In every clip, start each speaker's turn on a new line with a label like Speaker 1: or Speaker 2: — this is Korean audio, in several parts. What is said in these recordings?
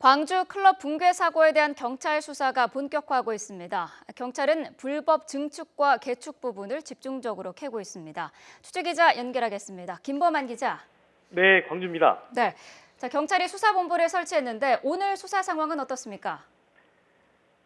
Speaker 1: 광주 클럽 붕괴 사고에 대한 경찰 수사가 본격화하고 있습니다. 경찰은 불법 증축과 개축 부분을 집중적으로 캐고 있습니다. 취재기자 연결하겠습니다. 김범한 기자.
Speaker 2: 네, 광주입니다.
Speaker 1: 네, 경찰이 수사본부를 설치했는데 오늘 수사 상황은 어떻습니까?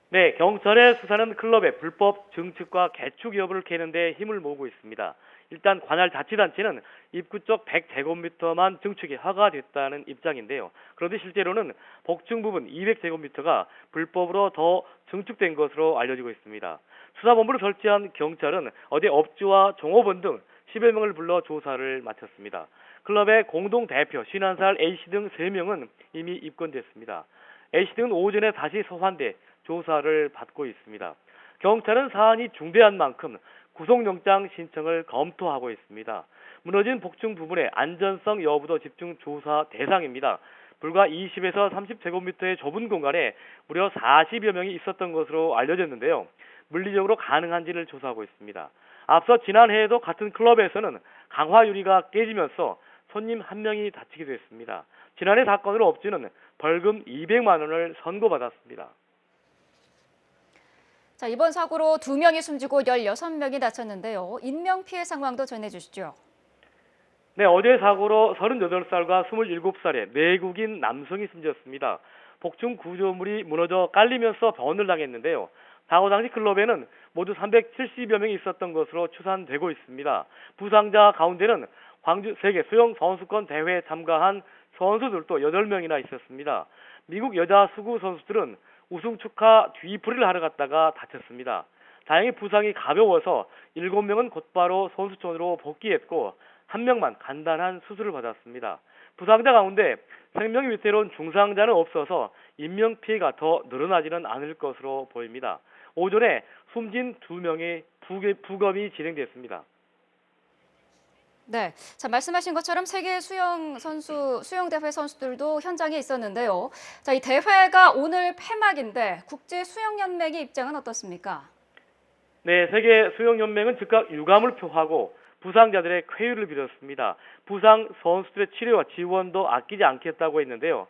Speaker 2: 네, 경찰의 수사는 클럽의 불법 증축과 개축 여부를 캐는 데 힘을 모으고 있습니다. 일단 관할 자치단체는 입구 쪽 100제곱미터만 증축이 허가됐다는 입장인데요. 그런데 실제로는 복층 부분 200제곱미터가 불법으로 더 증축된 것으로 알려지고 있습니다. 수사본부를 설치한 경찰은 어제 업주와 종업원 등 10여 명을 불러 조사를 마쳤습니다. 클럽의 공동대표 51살 A씨 등 3명은 이미 입건됐습니다. A씨 등은 오전에 다시 소환돼 조사를 받고 있습니다. 경찰은 사안이 중대한 만큼 구속영장 신청을 검토하고 있습니다. 무너진 복층 부분의 안전성 여부도 집중 조사 대상입니다. 불과 20에서 30제곱미터의 좁은 공간에 무려 40여 명이 있었던 것으로 알려졌는데요. 물리적으로 가능한지를 조사하고 있습니다. 앞서 지난해에도 같은 클럽에서는 강화 유리가 깨지면서 손님 한 명이 다치기도 했습니다. 지난해 사건으로 업주는 벌금 200만 원을 선고받았습니다.
Speaker 1: 이번 사고로 2명이 숨지고 16명이 다쳤는데요. 인명피해 상황도 전해주시죠.
Speaker 2: 네, 어제 사고로 38살과 27살의 내국인 남성이 숨졌습니다. 복층 구조물이 무너져 깔리면서 변을 당했는데요. 사고 당시 클럽에는 모두 370여 명이 있었던 것으로 추산되고 있습니다. 부상자 가운데는 광주 세계 수영 선수권 대회에 참가한 선수들도 8명이나 있었습니다. 미국 여자 수구 선수들은 우승 축하 뒤풀이를 하러 갔다가 다쳤습니다. 다행히 부상이 가벼워서 7명은 곧바로 선수촌으로 복귀했고 1명만 간단한 수술을 받았습니다. 부상자 가운데 생명 위태로운 중상자는 없어서 인명피해가 더 늘어나지는 않을 것으로 보입니다. 오전에 숨진 2명의 부검이 진행됐습니다.
Speaker 1: 네, 말씀하신 것처럼 세계 수영대회 선수들도 현장에 있었는데요. 이 대회가 오늘 폐막인데 국제수영연맹의 입장은 어떻습니까?
Speaker 2: 네, 세계 수영연맹은 즉각 유감을 표하고 부상자들의 쾌유를 빌었습니다. 부상 선수들의 치료와 지원도 아끼지 않겠다고 했는데요.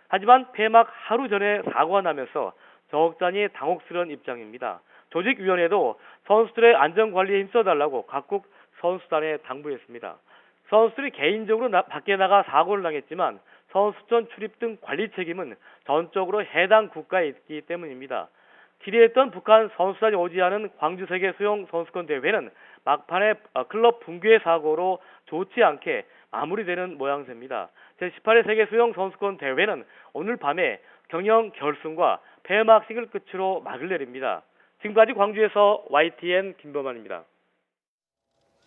Speaker 2: 하지만 폐막 하루 전에 사고가 나면서 적잖이 당혹스러운 입장입니다. 조직위원회도 선수들의 안전관리에 힘써달라고 각국 선수단에 당부했습니다. 선수들이 개인적으로 밖에 나가 사고를 당했지만 선수촌 출입 등 관리 책임은 전적으로 해당 국가에 있기 때문입니다. 기대했던 북한 선수단이 오지 않은 광주 세계 수영 선수권 대회는 막판에 클럽 붕괴 사고로 좋지 않게 마무리되는 모양새입니다. 제18회 세계 수영 선수권 대회는 오늘 밤에 경영 결승과 폐막식을 끝으로 막을 내립니다. 지금까지 광주에서 YTN 김범환입니다.